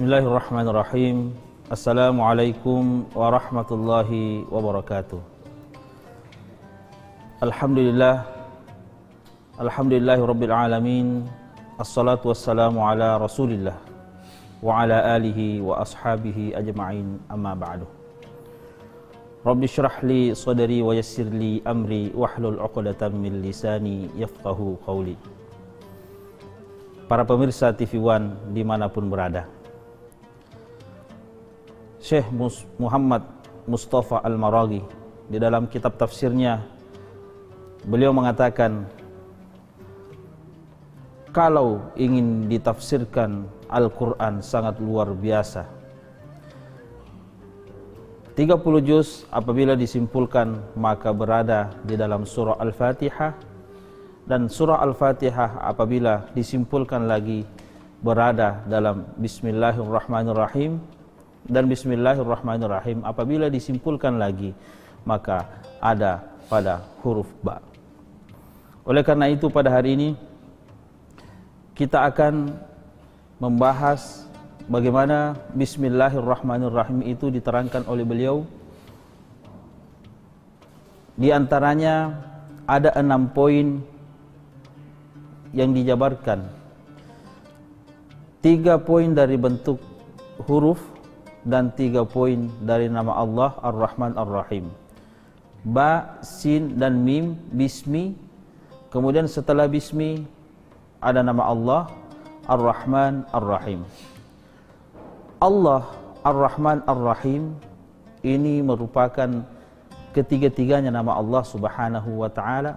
Bismillahirrahmanirrahim. Assalamualaikum warahmatullahi wabarakatuh. Alhamdulillahi rabbil alamin. Assalatu wassalamu ala rasulillah wa ala alihi wa ashabihi ajma'in, amma ba'du. Rabbi syrah li sadri wa yassir li amri wahlul 'uqdatam min lisani yafqahu qawli. Para pemirsa TV One dimanapun berada, Syekh Muhammad Mustafa Al-Maraghi di dalam kitab tafsirnya, beliau mengatakan, kalau ingin ditafsirkan Al-Quran sangat luar biasa. 30 juz apabila disimpulkan maka berada di dalam surah Al-Fatihah, dan surah Al-Fatihah apabila disimpulkan lagi berada dalam Bismillahirrahmanirrahim, dan Bismillahirrahmanirrahim apabila disimpulkan lagi maka ada pada huruf ba. Oleh karena itu pada hari ini kita akan membahas bagaimana Bismillahirrahmanirrahim itu diterangkan oleh beliau. Di antaranya ada 6 poin yang dijabarkan. 3 poin dari bentuk huruf dan 3 poin dari nama Allah Ar-Rahman Ar-Rahim. Ba, sin dan mim, bismi. Kemudian setelah bismi ada nama Allah Ar-Rahman Ar-Rahim. Allah Ar-Rahman Ar-Rahim ini merupakan ketiga-tiganya nama Allah Subhanahu wa ta'ala,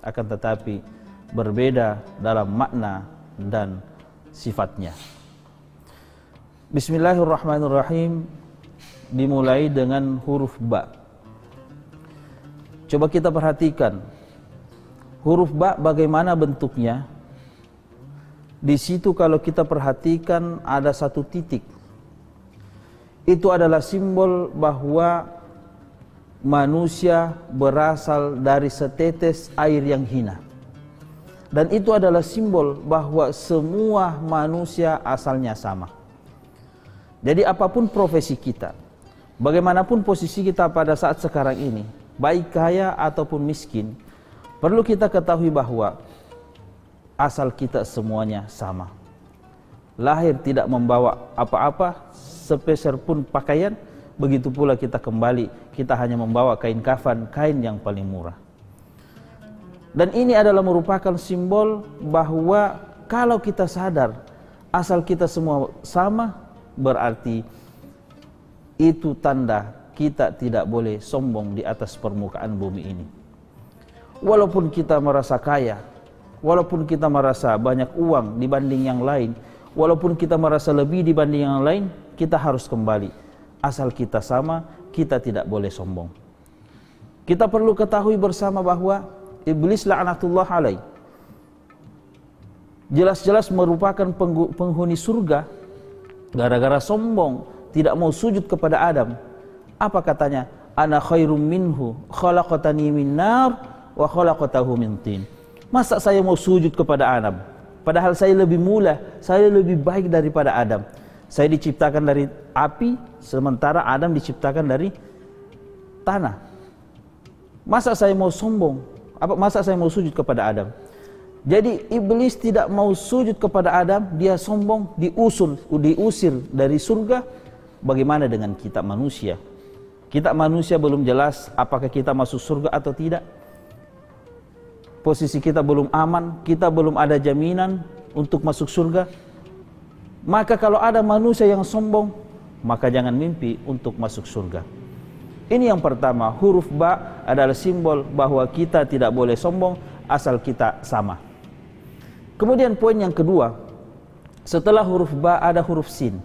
akan tetapi berbeda dalam makna dan sifatnya. Bismillahirrahmanirrahim dimulai dengan huruf ba. Coba kita perhatikan huruf ba bagaimana bentuknya. Di situ kalau kita perhatikan ada 1 titik. Itu adalah simbol bahwa manusia berasal dari setetes air yang hina. Dan itu adalah simbol bahwa semua manusia asalnya sama. Jadi apapun profesi kita, bagaimanapun posisi kita pada saat sekarang ini, baik kaya ataupun miskin, perlu kita ketahui bahwa asal kita semuanya sama. Lahir tidak membawa apa-apa, sepeser pun pakaian, begitu pula kita kembali, kita hanya membawa kain kafan, kain yang paling murah. Dan ini adalah merupakan simbol bahwa kalau kita sadar asal kita semua sama, berarti itu tanda kita tidak boleh sombong di atas permukaan bumi ini. Walaupun kita merasa kaya, walaupun kita merasa banyak uang dibanding yang lain, walaupun kita merasa lebih dibanding yang lain, kita harus kembali. Asal kita sama, kita tidak boleh sombong. Kita perlu ketahui bersama bahwa Iblis la'natullah alaih jelas-jelas merupakan penghuni surga. Gara-gara sombong, tidak mau sujud kepada Adam. Apa katanya? Ana khairum minhu, khalaqatani min nar wa khalaqatahu min tin. Masa saya mau sujud kepada Adam? Padahal saya lebih mulia, saya lebih baik daripada Adam. Saya diciptakan dari api, sementara Adam diciptakan dari tanah. Masa saya mau sombong? Masa saya mau sujud kepada Adam? Jadi iblis tidak mau sujud kepada Adam, dia sombong, diusir dari surga. Bagaimana dengan kita manusia? Kita manusia belum jelas apakah kita masuk surga atau tidak. Posisi kita belum aman, kita belum ada jaminan untuk masuk surga. Maka kalau ada manusia yang sombong, maka jangan mimpi untuk masuk surga. Ini yang pertama, huruf ba adalah simbol bahwa kita tidak boleh sombong asal kita sama. Kemudian poin yang kedua, setelah huruf ba ada huruf sin.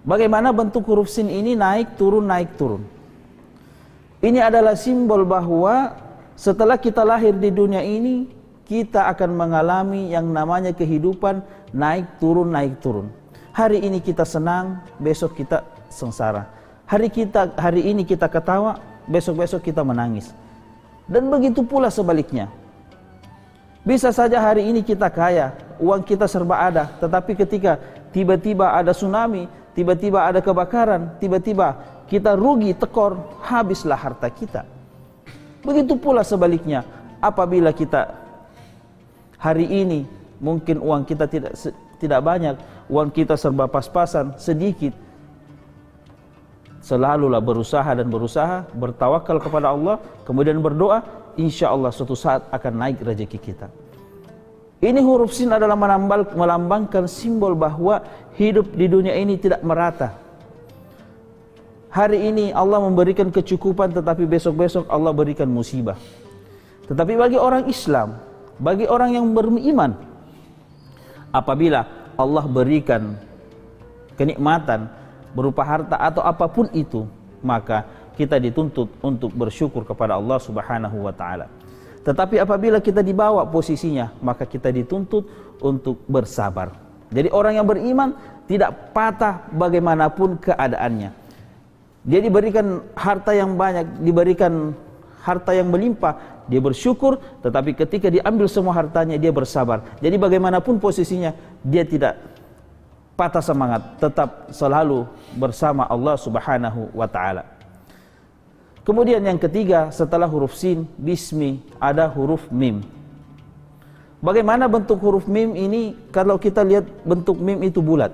Bagaimana bentuk huruf sin ini? Naik turun, naik turun. Ini adalah simbol bahwa setelah kita lahir di dunia ini, kita akan mengalami yang namanya kehidupan naik turun, naik turun. Hari ini kita senang, besok kita sengsara. Hari ini kita ketawa, besok-besok kita menangis. Dan begitu pula sebaliknya. Bisa saja hari ini kita kaya, uang kita serba ada, tetapi ketika tiba-tiba ada tsunami, tiba-tiba ada kebakaran, tiba-tiba kita rugi, tekor, habislah harta kita. Begitu pula sebaliknya, apabila kita hari ini mungkin uang kita tidak banyak, uang kita serba pas-pasan, sedikit, selalulah berusaha dan berusaha, bertawakal kepada Allah, kemudian berdoa, insya Allah suatu saat akan naik rezeki kita. Ini huruf sin adalah melambangkan simbol bahwa hidup di dunia ini tidak merata. Hari ini Allah memberikan kecukupan, tetapi besok-besok Allah berikan musibah. Tetapi bagi orang Islam, bagi orang yang beriman, apabila Allah berikan kenikmatan berupa harta atau apapun itu, maka kita dituntut untuk bersyukur kepada Allah Subhanahu wa taala. Tetapi apabila kita dibawa posisinya, maka kita dituntut untuk bersabar. Jadi orang yang beriman tidak patah bagaimanapun keadaannya. Dia diberikan harta yang banyak, diberikan harta yang melimpah, dia bersyukur, tetapi ketika diambil semua hartanya dia bersabar. Jadi bagaimanapun posisinya, dia tidak patah semangat, tetap selalu bersama Allah Subhanahu wa taala. Kemudian yang ketiga, setelah huruf sin, bismi, ada huruf mim. Bagaimana bentuk huruf mim ini? Kalau kita lihat bentuk mim itu bulat.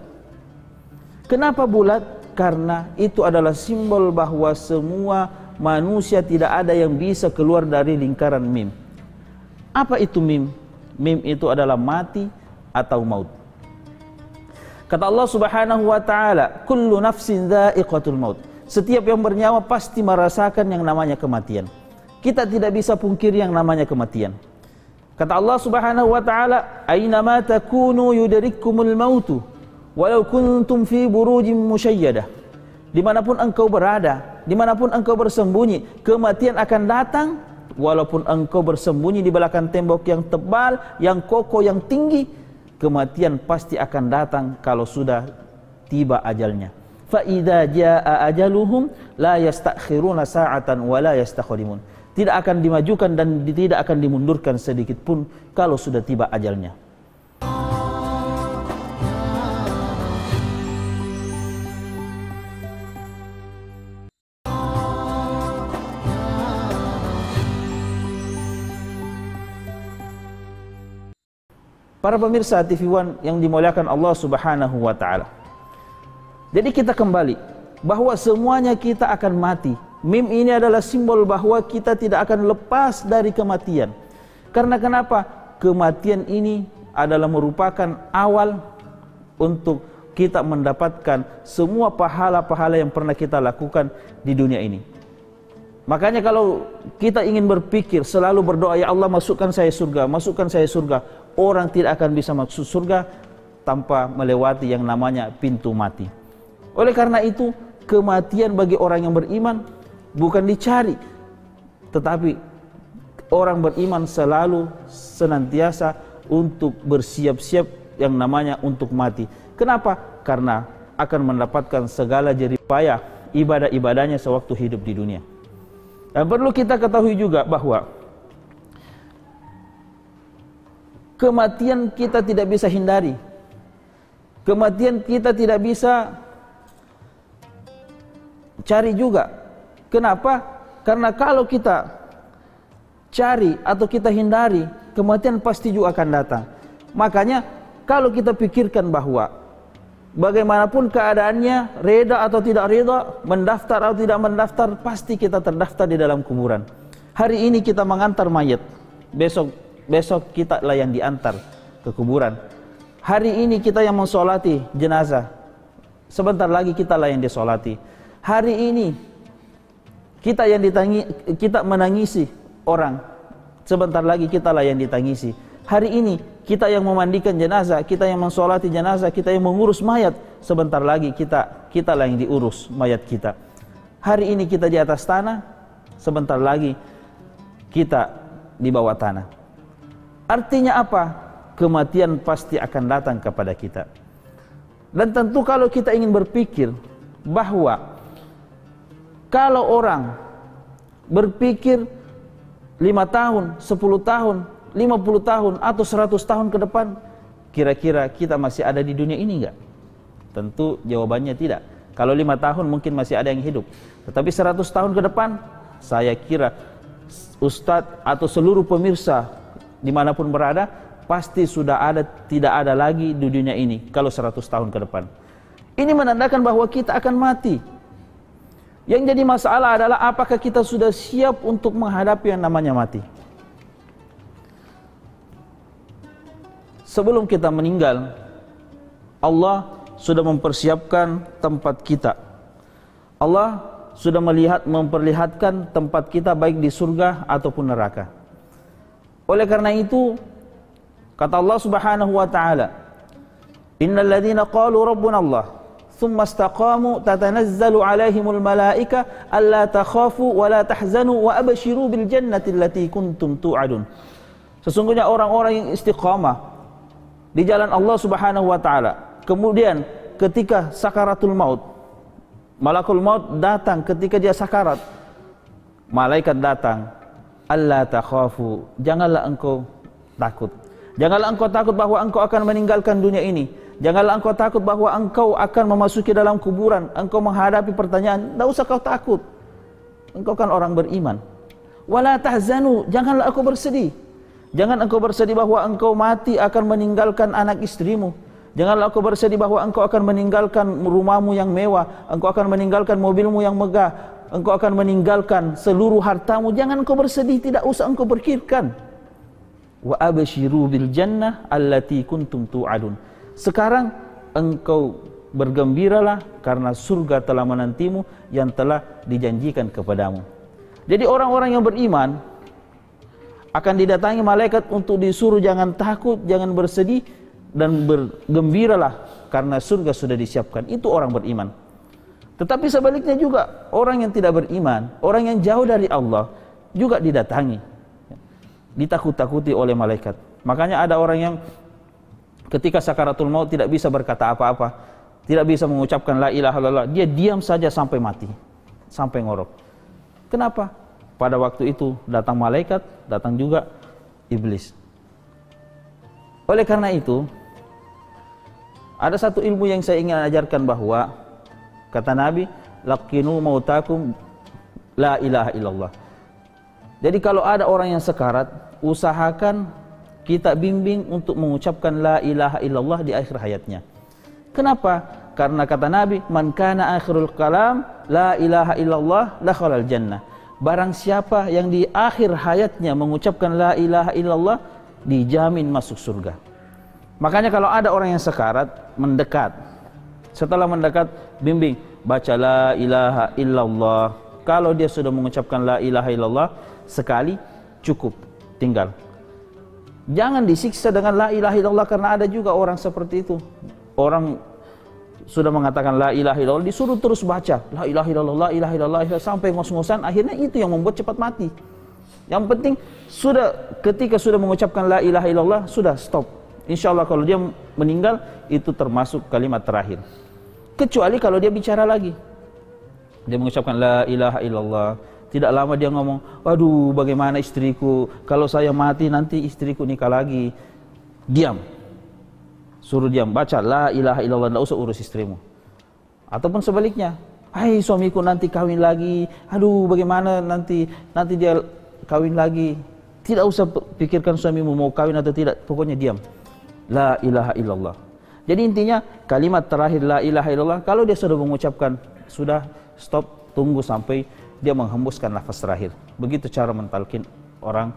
Kenapa bulat? Karena itu adalah simbol bahwa semua manusia tidak ada yang bisa keluar dari lingkaran mim. Apa itu mim? Mim itu adalah mati atau maut. Kata Allah Subhanahu wa taala, kullu nafsin dha'iqatul maut. Setiap yang bernyawa pasti merasakan yang namanya kematian. Kita tidak bisa pungkiri yang namanya kematian. Kata Allah Subhanahu wa taala, "Ainama takunu yudrikkumul mautu walau kuntum fi burujin musyayyadah." Dimanapun engkau berada, dimanapun engkau bersembunyi, kematian akan datang. Walaupun engkau bersembunyi di belakang tembok yang tebal, yang kokoh, yang tinggi, kematian pasti akan datang kalau sudah tiba ajalnya. Fa idza jaa ajaluhum la yastakhiruna sa'atan wa la yastakhdimun. Tidak akan dimajukan dan tidak akan dimundurkan sedikit pun kalau sudah tiba ajalnya. Para pemirsa TV One yang dimuliakan Allah Subhanahu wa taala. Jadi kita kembali bahwa semuanya kita akan mati. Mim ini adalah simbol bahwa kita tidak akan lepas dari kematian. Karena kenapa? Kematian ini adalah merupakan awal untuk kita mendapatkan semua pahala-pahala yang pernah kita lakukan di dunia ini. Makanya kalau kita ingin berpikir, selalu berdoa, ya Allah masukkan saya surga, masukkan saya surga. Orang tidak akan bisa masuk surga tanpa melewati yang namanya pintu mati. Oleh karena itu, kematian bagi orang yang beriman bukan dicari, tetapi orang beriman selalu senantiasa untuk bersiap-siap yang namanya untuk mati. Kenapa? Karena akan mendapatkan segala jerih payah ibadah-ibadahnya sewaktu hidup di dunia. Dan perlu kita ketahui juga bahwa kematian kita tidak bisa hindari. Kematian kita tidak bisa cari juga. Kenapa? Karena kalau kita cari atau kita hindari, kematian pasti juga akan datang. Makanya kalau kita pikirkan bahwa bagaimanapun keadaannya, reda atau tidak reda, mendaftar atau tidak mendaftar, pasti kita terdaftar di dalam kuburan. Hari ini kita mengantar mayat, besok kita lah yang diantar ke kuburan. Hari ini kita yang mensolati jenazah, sebentar lagi kita lah yang disolati. Hari ini kita menangisi orang, sebentar lagi kita lah yang ditangisi. Hari ini kita yang memandikan jenazah, kita yang mensolati jenazah, kita yang mengurus mayat, sebentar lagi kita lah yang diurus mayat kita. Hari ini kita di atas tanah, sebentar lagi kita di bawah tanah. Artinya apa? Kematian pasti akan datang kepada kita. Dan tentu kalau kita ingin berpikir bahwa kalau orang berpikir 5 tahun, 10 tahun, 50 tahun atau 100 tahun ke depan, kira-kira kita masih ada di dunia ini enggak? Tentu jawabannya tidak. Kalau 5 tahun mungkin masih ada yang hidup. Tetapi 100 tahun ke depan, saya kira Ustadz atau seluruh pemirsa dimanapun berada, pasti sudah ada, tidak ada lagi di dunia ini kalau 100 tahun ke depan. Ini menandakan bahwa kita akan mati. Yang jadi masalah adalah apakah kita sudah siap untuk menghadapi yang namanya mati. Sebelum kita meninggal, Allah sudah mempersiapkan tempat kita. Allah sudah memperlihatkan tempat kita baik di surga ataupun neraka. Oleh karena itu, kata Allah Subhanahu wa taala, "Innal ladzina qalu rabbuna Allah, tsumma istaqamu tatanazzalu 'alaihimul malaika alla takhafu wa la tahzanu wa abshiru bil jannati allati kuntum tu'adun." Sesungguhnya orang-orang yang istiqamah di jalan Allah Subhanahu wa taala, kemudian ketika sakaratul maut, malakul maut datang ketika dia sakarat, malaikat datang, alla takhafu, janganlah engkau takut. Janganlah engkau takut bahwa engkau akan meninggalkan dunia ini. Janganlah engkau takut bahwa engkau akan memasuki dalam kuburan, engkau menghadapi pertanyaan. Tidak usah kau takut, engkau kan orang beriman. Wala tahzanu, janganlah engkau bersedih. Jangan engkau bersedih bahwa engkau mati akan meninggalkan anak istrimu. Janganlah engkau bersedih bahwa engkau akan meninggalkan rumahmu yang mewah, engkau akan meninggalkan mobilmu yang megah, engkau akan meninggalkan seluruh hartamu. Jangan engkau bersedih, tidak usah engkau pikirkan. Wa abshiru bil jannah allati kuntum tu'adun. Sekarang engkau bergembiralah karena surga telah menantimu yang telah dijanjikan kepadamu. Jadi orang-orang yang beriman akan didatangi malaikat untuk disuruh jangan takut, jangan bersedih, dan bergembiralah karena surga sudah disiapkan. Itu orang beriman. Tetapi sebaliknya juga orang yang tidak beriman, orang yang jauh dari Allah juga didatangi, ditakut-takuti oleh malaikat. Makanya ada orang yang ketika sakaratul maut tidak bisa berkata apa-apa, tidak bisa mengucapkan la ilaha illallah, dia diam saja sampai mati, sampai ngorok. Kenapa? Pada waktu itu datang malaikat, datang juga iblis. Oleh karena itu, ada satu ilmu yang saya ingin ajarkan, bahwa kata Nabi, laqinu mautakum la ilaha illallah. Jadi kalau ada orang yang sekarat, usahakan kita bimbing untuk mengucapkan la ilaha illallah di akhir hayatnya. Kenapa? Karena kata Nabi, man kana akhirul kalam la ilaha illallah dakhalal jannah. Barang siapa yang di akhir hayatnya mengucapkan la ilaha illallah, dijamin masuk surga. Makanya kalau ada orang yang sekarat, mendekat. Setelah mendekat, bimbing, baca la ilaha illallah. Kalau dia sudah mengucapkan la ilaha illallah sekali, cukup, tinggal. Jangan disiksa dengan la ilaha illallah, karena ada juga orang seperti itu. Orang sudah mengatakan la ilaha illallah, disuruh terus baca la ilaha illallah, la ilaha illallah, sampai ngos-ngosan, akhirnya itu yang membuat cepat mati. Yang penting ketika sudah mengucapkan la ilaha illallah, sudah stop. Insya Allah kalau dia meninggal, itu termasuk kalimat terakhir. Kecuali kalau dia bicara lagi, dia mengucapkan la ilaha illallah, tidak lama dia ngomong, aduh bagaimana istriku, kalau saya mati nanti istriku nikah lagi. Diam, suruh diam, baca la ilaha illallah, tidak usah urus istrimu. Ataupun sebaliknya, hai suamiku nanti kawin lagi, aduh bagaimana nanti dia kawin lagi. Tidak usah pikirkan suamimu mau kawin atau tidak, pokoknya diam, la ilaha illallah. Jadi intinya kalimat terakhir la ilaha illallah, kalau dia sudah mengucapkan, sudah stop, tunggu sampai dia menghembuskan nafas terakhir. Begitu cara mentalkin orang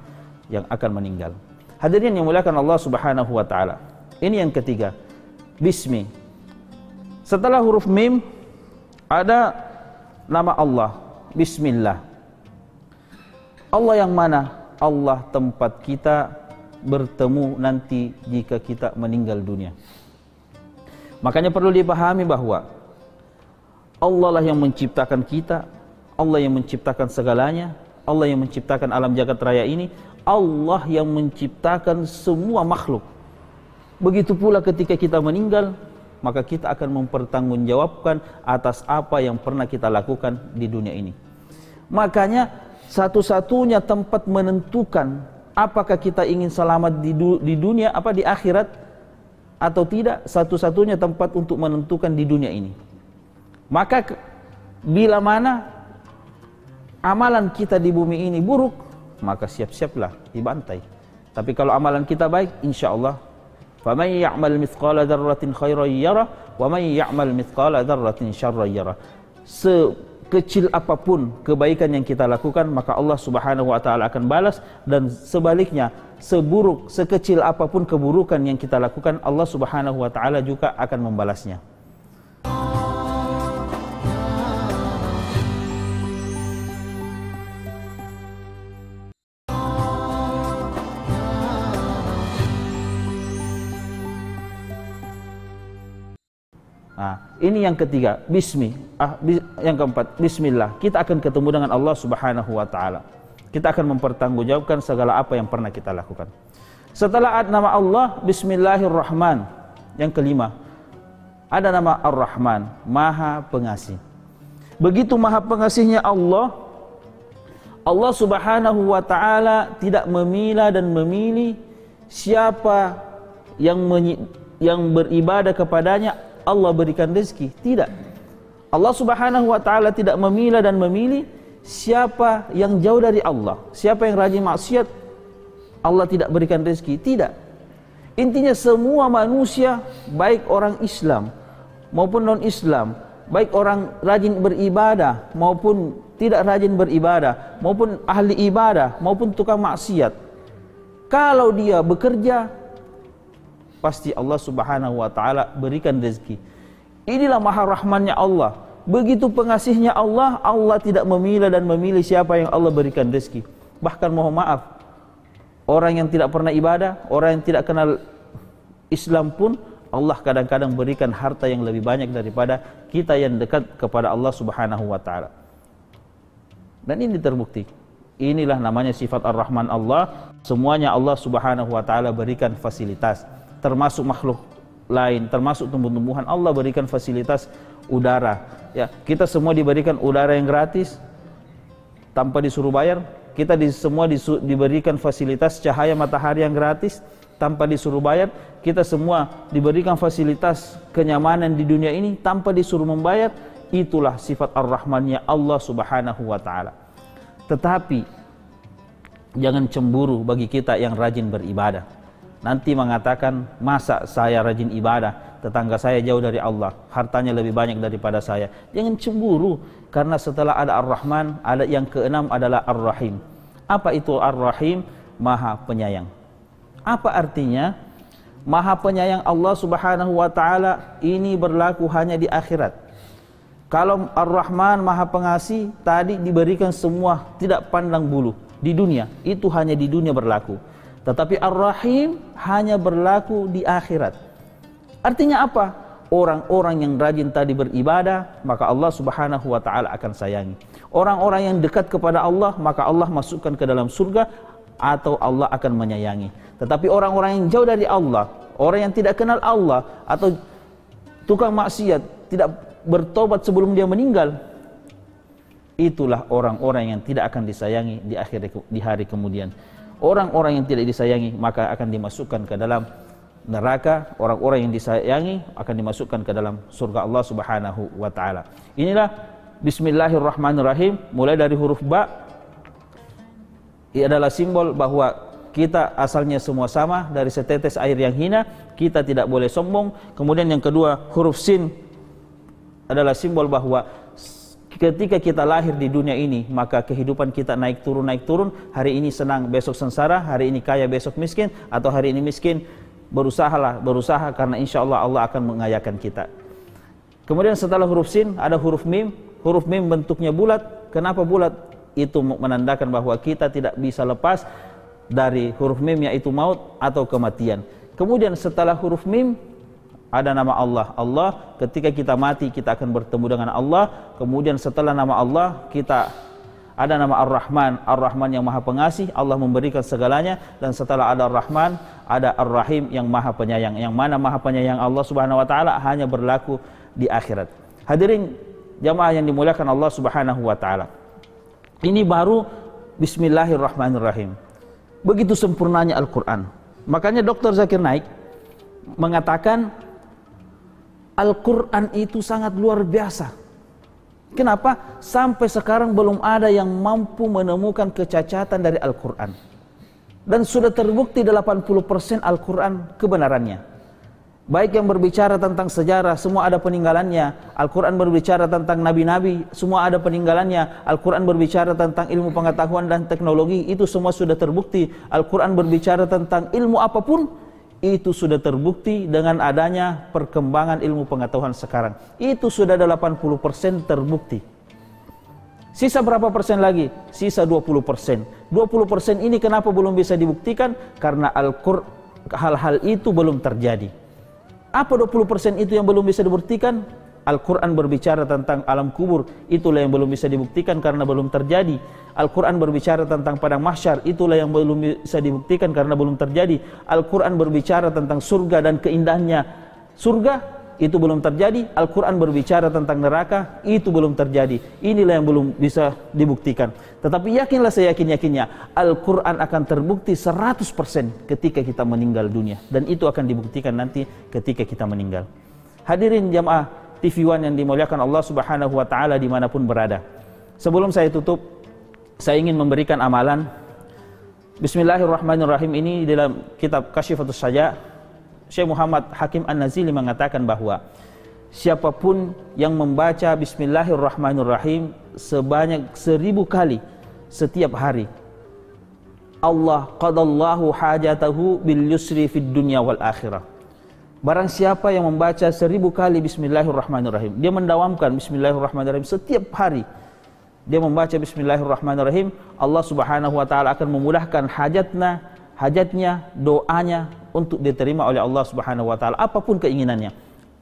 yang akan meninggal. Hadirin yang muliakan Allah Subhanahu wa taala. Ini yang ketiga, bismi. Setelah huruf mim ada nama Allah, bismillah. Allah yang mana? Allah tempat kita bertemu nanti jika kita meninggal dunia. Makanya perlu dipahami bahwa Allah lah yang menciptakan kita, Allah yang menciptakan segalanya, Allah yang menciptakan alam jagat raya ini, Allah yang menciptakan semua makhluk. Begitu pula ketika kita meninggal, maka kita akan mempertanggungjawabkan atas apa yang pernah kita lakukan di dunia ini. Makanya satu-satunya tempat menentukan apakah kita ingin selamat di dunia apa di akhirat atau tidak, satu-satunya tempat untuk menentukan di dunia ini. Maka bila mana amalan kita di bumi ini buruk, maka siap-siaplah dibantai. Tapi kalau amalan kita baik, insyaallah, faman ya'mal mithqala dzarratin khairan yarah wa man ya'mal mithqala dzarratin syarran yarah. Sekecil apapun kebaikan yang kita lakukan, maka Allah Subhanahu wa taala akan balas, dan sebaliknya, sekecil apapun keburukan yang kita lakukan, Allah Subhanahu wa taala juga akan membalasnya. Nah, ini yang ketiga, yang keempat, bismillah. Kita akan ketemu dengan Allah Subhanahu wa taala. Kita akan mempertanggungjawabkan segala apa yang pernah kita lakukan. Setelah ada nama Allah, bismillahirrahman. Yang kelima, ada nama Ar-Rahman, Maha Pengasih. Begitu Maha Pengasihnya Allah, Allah Subhanahu wa taala tidak memilah dan memilih siapa yang beribadah kepadanya Allah berikan rezeki. Tidak. Allah Subhanahu wa taala tidak memilah dan memilih siapa yang jauh dari Allah, siapa yang rajin maksiat, Allah tidak berikan rezeki. Tidak. Intinya semua manusia, baik orang Islam maupun non-Islam, baik orang rajin beribadah maupun tidak rajin beribadah, maupun ahli ibadah maupun tukang maksiat, kalau dia bekerja, pasti Allah Subhanahu wa taala berikan rezeki. Inilah Maha Rahmannya Allah. Begitu pengasihnya Allah, Allah tidak memilah dan memilih siapa yang Allah berikan rezeki. Bahkan mohon maaf, orang yang tidak pernah ibadah, orang yang tidak kenal Islam pun, Allah kadang-kadang berikan harta yang lebih banyak daripada kita yang dekat kepada Allah Subhanahu wa taala. Dan ini terbukti. Inilah namanya sifat Ar-Rahman Allah. Semuanya Allah Subhanahu wa taala berikan fasilitas, termasuk makhluk lain, termasuk tumbuh-tumbuhan. Allah berikan fasilitas udara. Ya, kita semua diberikan udara yang gratis tanpa disuruh bayar. Kita semua diberikan fasilitas cahaya matahari yang gratis tanpa disuruh bayar. Kita semua diberikan fasilitas kenyamanan di dunia ini tanpa disuruh membayar. Itulah sifat Ar-Rahmannya Allah Subhanahu wa taala. Tetapi jangan cemburu bagi kita yang rajin beribadah. Nanti mengatakan, masa saya rajin ibadah, tetangga saya jauh dari Allah, hartanya lebih banyak daripada saya. Jangan cemburu, karena setelah ada Ar-Rahman, ada yang keenam adalah Ar-Rahim. Apa itu Ar-Rahim? Maha Penyayang. Apa artinya? Maha Penyayang Allah Subhanahu wa taala ini berlaku hanya di akhirat. Kalau Ar-Rahman Maha Pengasih tadi diberikan semua, tidak pandang bulu. Di dunia, itu hanya di dunia berlaku. Tetapi Ar-Rahim hanya berlaku di akhirat. Artinya apa? Orang-orang yang rajin tadi beribadah, maka Allah Subhanahu wa taala akan sayangi. Orang-orang yang dekat kepada Allah, maka Allah masukkan ke dalam surga, atau Allah akan menyayangi. Tetapi orang-orang yang jauh dari Allah, orang yang tidak kenal Allah, atau tukang maksiat, tidak bertobat sebelum dia meninggal, itulah orang-orang yang tidak akan disayangi di hari kemudian. Orang-orang yang tidak disayangi maka akan dimasukkan ke dalam neraka. Orang-orang yang disayangi akan dimasukkan ke dalam surga Allah Subhanahu wa taala. Inilah Bismillahirrahmanirrahim. Mulai dari huruf ba, ini adalah simbol bahwa kita asalnya semua sama, dari setetes air yang hina, kita tidak boleh sombong. Kemudian yang kedua, huruf sin adalah simbol bahwa ketika kita lahir di dunia ini, maka kehidupan kita naik turun. Hari ini senang, besok sengsara. Hari ini kaya, besok miskin. Atau hari ini miskin, berusaha karena insya Allah Allah akan mengayakan kita. Kemudian setelah huruf sin ada huruf mim. Huruf mim bentuknya bulat. Kenapa bulat? Itu menandakan bahwa kita tidak bisa lepas dari huruf mim, yaitu maut atau kematian. Kemudian setelah huruf mim ada nama Allah. Allah, ketika kita mati kita akan bertemu dengan Allah. Kemudian setelah nama Allah kita ada nama Ar-Rahman. Ar-Rahman yang Maha Pengasih, Allah memberikan segalanya. Dan setelah ada Ar-Rahman ada Ar-Rahim yang Maha Penyayang. Yang mana Maha Penyayang Allah Subhanahu wa taala hanya berlaku di akhirat. Hadirin jamaah yang dimuliakan Allah Subhanahu wa taala, ini baru Bismillahirrahmanirrahim. Begitu sempurnanya Al-Quran. Makanya Dr. Zakir Naik mengatakan Al-Quran itu sangat luar biasa. Kenapa? Sampai sekarang belum ada yang mampu menemukan kecacatan dari Al-Quran. Dan sudah terbukti 80% Al-Quran kebenarannya. Baik yang berbicara tentang sejarah, semua ada peninggalannya. Al-Quran berbicara tentang nabi-nabi, semua ada peninggalannya. Al-Quran berbicara tentang ilmu pengetahuan dan teknologi, itu semua sudah terbukti. Al-Quran berbicara tentang ilmu apapun, itu sudah terbukti dengan adanya perkembangan ilmu pengetahuan sekarang. Itu sudah 80% terbukti. Sisa berapa persen lagi? Sisa 20%. 20% ini kenapa belum bisa dibuktikan? Karena hal-hal itu belum terjadi. Apa 20% itu yang belum bisa dibuktikan? Al-Quran berbicara tentang alam kubur, itulah yang belum bisa dibuktikan karena belum terjadi. Al-Quran berbicara tentang padang mahsyar, itulah yang belum bisa dibuktikan karena belum terjadi. Al-Quran berbicara tentang surga dan keindahannya surga, itu belum terjadi. Al-Quran berbicara tentang neraka, itu belum terjadi. Inilah yang belum bisa dibuktikan. Tetapi yakinlah seyakin-yakinnya, Al-Quran akan terbukti 100% ketika kita meninggal dunia. Dan itu akan dibuktikan nanti ketika kita meninggal. Hadirin jamaah TV One yang dimuliakan Allah Subhanahu wa Ta'ala dimanapun berada. Sebelum saya tutup, saya ingin memberikan amalan. Bismillahirrahmanirrahim, ini dalam kitab Kasyifatus Saja, Syekh Muhammad Hakim An-Nazili mengatakan bahwa siapapun yang membaca Bismillahirrahmanirrahim sebanyak 1000 kali setiap hari, Allah qadallahu hajatahu bil yusri fid dunya wal akhirah. Barang siapa yang membaca 1000 kali Bismillahirrahmanirrahim, dia mendawamkan Bismillahirrahmanirrahim setiap hari, dia membaca Bismillahirrahmanirrahim, Allah Subhanahu wa Ta'ala akan memudahkan hajatnya, doanya untuk diterima oleh Allah Subhanahu wa Ta'ala, apapun keinginannya.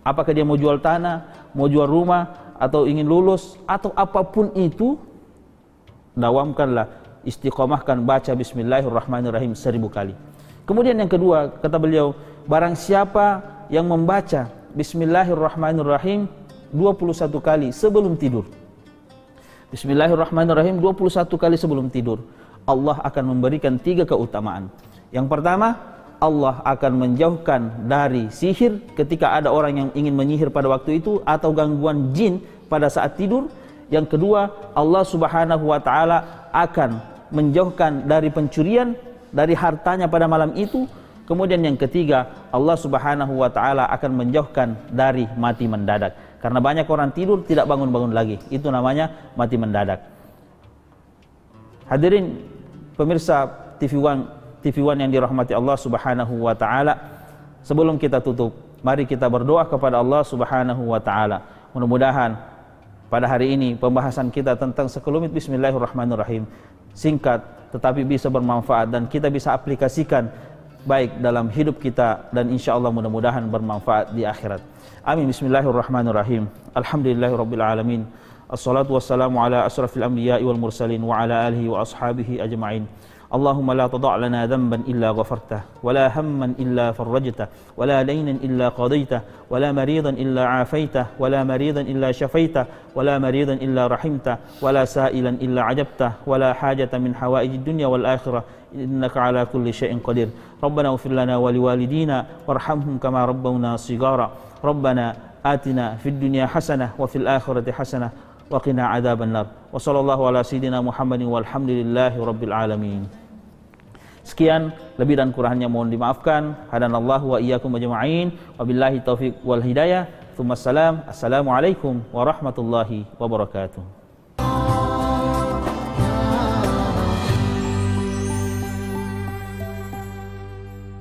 Apakah dia mau jual tanah, mau jual rumah, atau ingin lulus, atau apapun itu, dawamkanlah, istiqomahkan baca Bismillahirrahmanirrahim 1000 kali. Kemudian yang kedua, kata beliau, barang siapa yang membaca Bismillahirrahmanirrahim 21 kali sebelum tidur, Bismillahirrahmanirrahim 21 kali sebelum tidur, Allah akan memberikan 3 keutamaan. Yang pertama, Allah akan menjauhkan dari sihir ketika ada orang yang ingin menyihir pada waktu itu, atau gangguan jin pada saat tidur. Yang kedua, Allah Subhanahu wa Ta'ala akan menjauhkan dari pencurian, dari hartanya pada malam itu. Kemudian yang ketiga, Allah Subhanahu wa Ta'ala akan menjauhkan dari mati mendadak. Karena banyak orang tidur tidak bangun-bangun lagi, itu namanya mati mendadak. Hadirin pemirsa TV One yang dirahmati Allah Subhanahu wa Ta'ala, sebelum kita tutup, mari kita berdoa kepada Allah Subhanahu wa Ta'ala. Mudah-mudahan pada hari ini pembahasan kita tentang sekelumit Bismillahirrahmanirrahim singkat tetapi bisa bermanfaat, dan kita bisa aplikasikan baik dalam hidup kita, dan insya Allah mudah-mudahan bermanfaat di akhirat. Amin. Bismillahirrahmanirrahim. Alhamdulillahirabbil alamin. Assalatu wassalamu ala asrafil anbiya'i wal mursalin wa ala alihi wa ashabihi ajma'in. Allahumma la tada' lana dhanban illa ghafartah, wa la hamman illa farrajtah, wa la daynan illa qadaitah, wa la maridan illa afaitah, wa la maridan illa syafaitah, wa la maridan illa rahimtah, wa la sa'ilan illa ajabtah, wa la hajata min hawaijid dunya wal akhirah innaka ala kulli syai'in qadir. Rabbana ighfir lana wa liwalidina warhamhum kama rabbawna shighara. Rabbana atina fid dunya hasanah wa fil akhirati hasanah wa qina adzabannar. Wa sallallahu ala sayidina Muhammadin walhamdulillahi rabbil alamin. Sekian, lebih dan kurangnya mohon dimaafkan. Hadanallahu wa iyyakum ajma'in. Wabillahi taufiq wal hidayah. Tsumma salam. Assalamualaikum warahmatullahi wabarakatuh.